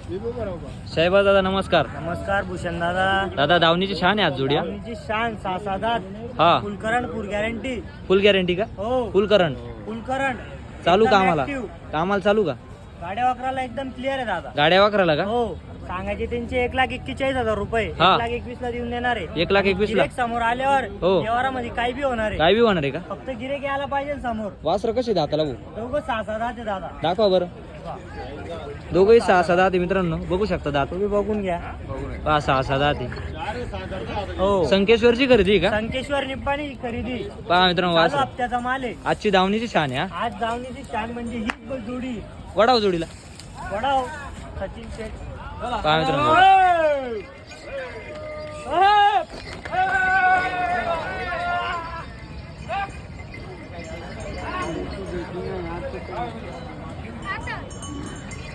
साहेबा दादा नमस्कार. नमस्कार भूषण दादा. दादा दावणीची छान आहे आज जोडी. दावणीची शान 6-7 दात. हा फुल करंट फुल गॅरंटी. फुल गॅरंटी का? हो फुल करंट फुल करंट. चालू एकदम कामाला active. कामाला चालू का? गाड्या वापरायला एकदम क्लिअर आहे दादा. गाड्या वाकराला का? हो सांगायचे त्यांचे 1,41,000 रुपये. हा. 1,21,000 ला देऊन देणार आहे. 1,21,000 गिऱ्हाईक समोर आल्यावर हो. व्यवहारामध्ये काही बी होणार आहे. काय बी होणार आहे का? फक्त गिरेक यायला पाहिजे समोर. वासर कसे दाताला भाऊ? दोघं 6-7 दात आहे दादा. दाखवा बरं. दोघंही 6-6 दात आहे मित्रांनो, बघू शकता दात. तुम्ही बघून घ्या. पहा 6-6 दात आहे. हो संकेश्वरची खरेदी आहे का? संकेश्वर निप्पाणी खरेदी. पहा मित्रांनो चालू वासर हप्त्याचा माल आहे. आजची दावणीची छान आहे. हा आज दावणीची शान म्हणजे हीच बस जोडी. वडाव जोडीला वडाव सचिन शेठ. पहा मित्रांनो. ओय! ओय!